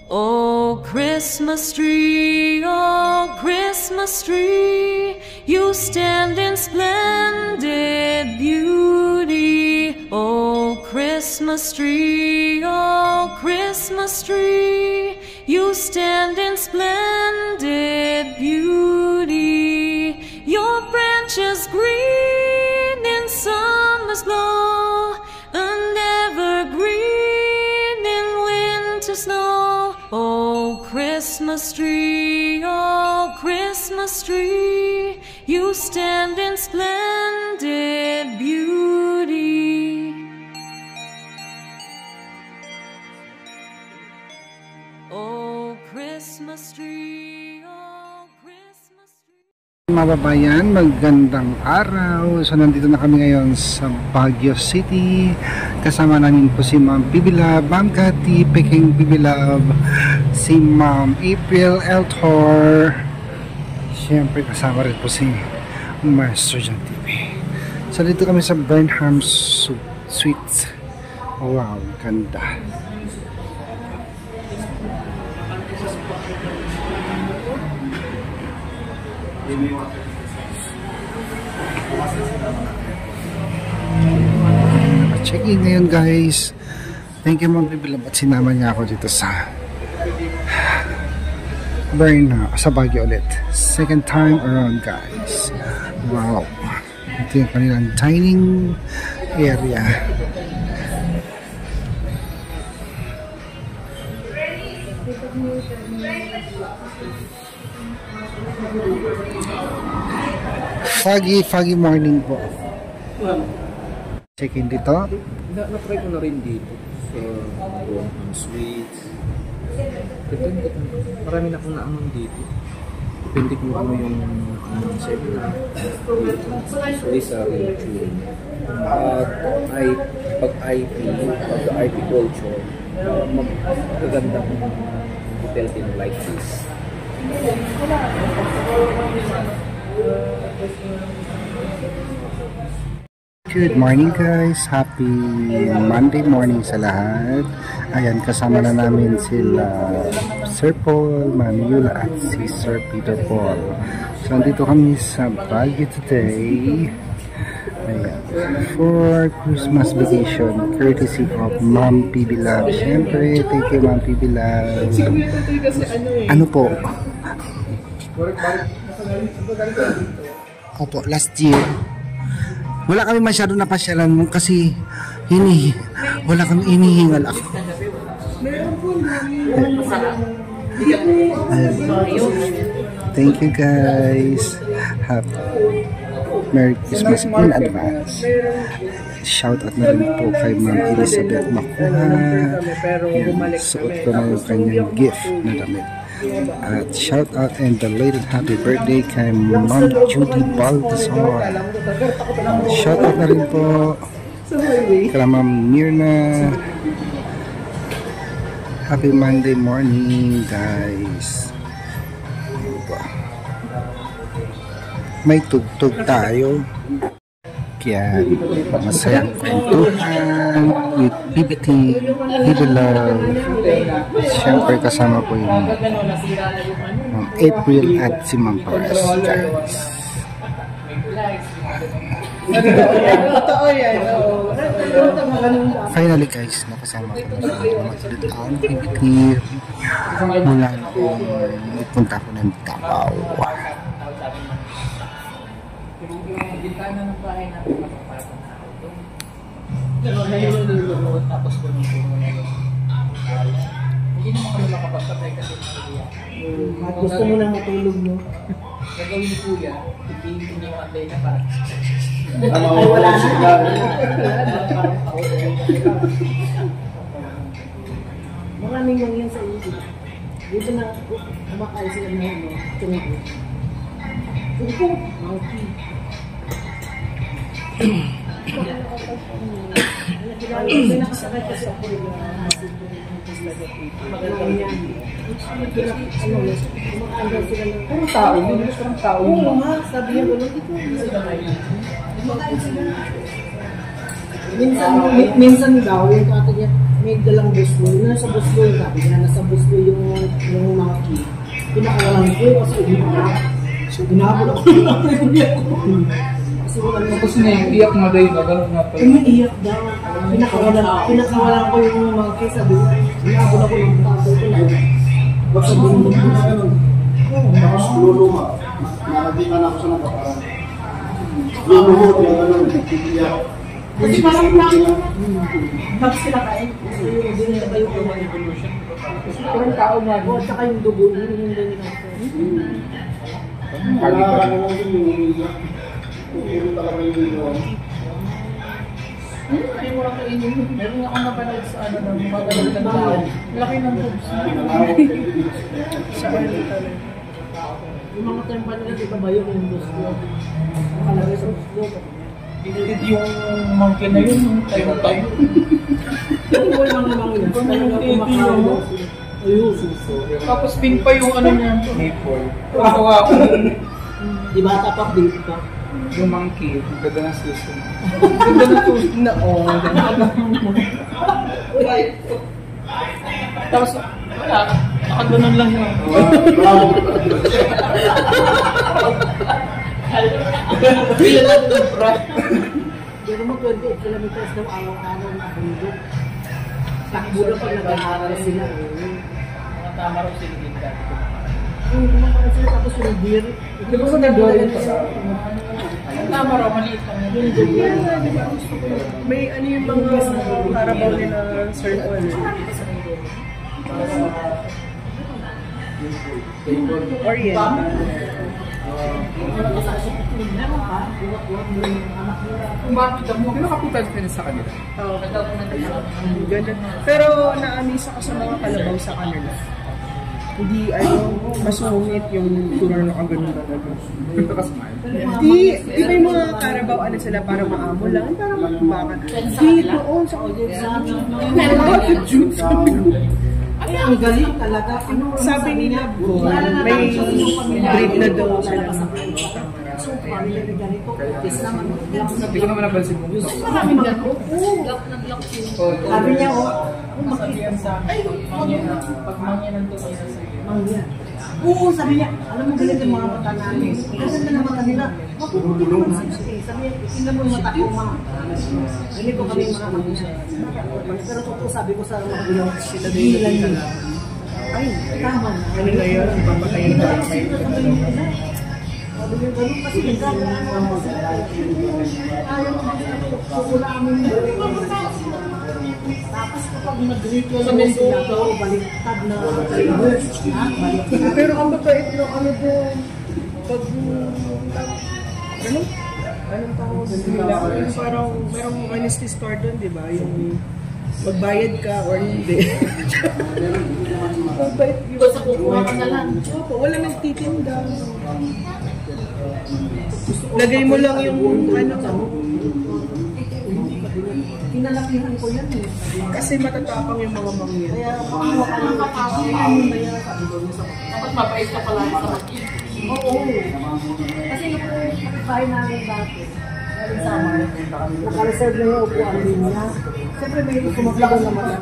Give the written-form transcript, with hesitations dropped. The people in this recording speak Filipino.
Oh Christmas tree, you stand in splendid beauty. Oh Christmas tree, you stand in splendid beauty. Your branches green in summer's glow, and evergreen in winter snow. Oh Christmas tree, you stand in splendid beauty. Oh Christmas tree, Mga babayan, magandang araw. So nandito na kami ngayon sa Baguio City. Kasama namin po si Ma'am Bibilab, Ma'am Cathy, Peking Bibilab, si Ma'am April Eltor. Siyempre kasama rin po si Master John TV. So dito kami sa Burnham Suites. Wow, ganda. Check-in ngayon guys. Thank you Ma'am Bibilab at sinama niya ako dito sa sa Baguio ulit. Second time around guys. Wow. Ito yung kanilang dining area. Foggy morning po. Check-in dito. Na-try ko na rin dito sa Burnham Suites. Marami na akong naamang dito. Depende kung ano yung set na usually sa religion. Pag IP culture, magagandang hotel din like this. Good morning guys, happy Monday morning sa lahat. Ayan, kasama na namin sila Sir Paul, Ma'am Yula at si Sir Peter Paul. So andito kami sa Baguio today. Ayan, for Christmas vacation courtesy of Ma'am Bibilab. Siyempre, thank you Ma'am Bibilab. Ano po? Opo, last year wala kami masyado napasyalan mo kasi wala kami inihingal ako. Thank you guys. Happy Merry Christmas in advance. Shout out na rin po kay Ma'am Elizabeth Makuha. Suot ko na yung kanyang gift na damit. At shout out and belated happy birthday kay Ma'am Judy Baltasar. Shout out na rin po kay Ma'am Mirna. Happy Monday morning guys. May tugtog tayo. Kaya masayang kwentuhan with BBT, Bibilab. Siyempre kasama po yung Ma'am April at si Ma'am Paras guys. Finally guys, nakasama ko na sa mga salitaang BBT mula noong nagpunta ko ng Davao. Bintana ng bahay natin mapapapang ako doon. Nalululunod tapos punong-puno na yung hindi naman kami makapagpatay kasi gusto mo na matulog mo. Gagawin ni Kuya, hindi yung antay na para ay wala na. Maraming yan sa iyo. Dito na kumakain sila ng tungkol. Tungkol? Okay. May nakasakay kasi ako rin magandang yan. Kumakanda sila ng puro tao. Parang tao. Oo nga, sabi niya gano'n dito. Minsan daw, yung kata niya, may dalang buslo. Yung nasa buslo, sabi niya, nasa buslo yung mga key. Pinakawalan ko kasi umiyak. So, ginabol ako. Kasi wala Tapos na yung iyak mo dahil na gano'n nga pala. umiiyak daw. Pinakawalan ko yung mga key. Sabi niya, ginabol ako ng tato ko na. Basta bunod ko na gano'n. Tapos luluma. Nakakita na ako sa nakaparaan. Luluhod yung ano, iyak. Kasi parang tapos sila kain. Hindi nila kayo kumain. Evolution. Parang tao na. O, tsaka yung dugo. Yung ganyan ako. Nakakano lang din yung umiyak. Puro talaga yung iluwan. Ay, mo lang kainin. Meron akong napanood sa ano ng mga talagang tao. Laki ng boobs. Sa ano talaga. Yung mga term pa nila, di ba ba yung buslo? Nakalagay sa buslo. Pinitid yung monkey na yun. Tayo. Yung boy mga yun. Talaga kumakain daw sila. Ayun, suso. Tapos pin pa yung ano niya. Maple. Kawa ako. Di ba tapak dito pa? Yung monkey. Ang ganda ng suso. Ang ganda ng suso na. Oh, ang ganda. Tapos, wala. Nakaganon lang yun. Bila natin ng fry. Pero mo 28 kilometers daw araw-araw na bundok. Takbo na pag nag-aaral sila. Mga tama raw sila din dati. Kumakain sila tapos yung beer. Di ba sa nag-dorin pa sa tama raw, maliit lang yun. May ano yung mga Carabao nila circle. Oriental. Kung bakit mo, pinakapunta ka na sa kanila. Oh, ganun. Pero naamisa ko sa mga kalabaw sa kanila. Hindi, masungit yung tour na kaganon talaga. Punta ka smile. Di ba yung mga Carabao, ano sila, parang maamo lang, parang makubakan. Dito, sa Bakit June? Ay, ang galing talaga. Ano, Sabi nila, may breed na daw sila ng so, parang yung ganito. Yes naman. Hindi ko naman napansin mo. Maraming ganito. Sabi niya, Masabihan sa akin. Pag mangyan nandun kayo sa iyo. mangya. Oo, sabi niya, alam mo galing yung mga mata namin. Kasi na mata nila, mapuputi naman sila. Sabi niya, tingnan mo yung mata ko, ma. Hindi ko kami mga mangya. Pero totoo, sabi ko sa mga bilang sila din. Ay, tama na. ano na yun, papatayin na kayo. Sabi niya, ganun kasi nagkakaroon mo sila. Ayaw mo kukulamin mo. Tapos kapag nag-ritual mo sila, baliktad na baliktad. Pero ang babait no, ano doon, pag, ano? Anong tawag nila? Parang, merong honesty store doon, di ba? Yung magbayad ka or hindi. Mabait yun. Basta kukuha ka na lang. Opo, wala nagtitinda. Lagay mo lang yung ano, Kinalakihan ko yan eh. kasi matatapang yung mga mangyan. Kaya makakuha ka ng kapatid. Ano ba yan? Sabi ko niya sa Dapat mabait ka pala sa mag-eat. oo. Kasi yung kapitbahay namin dati, galing sa Amar, nakareserve na yung upuan din niya. Siyempre may kumaglaban naman.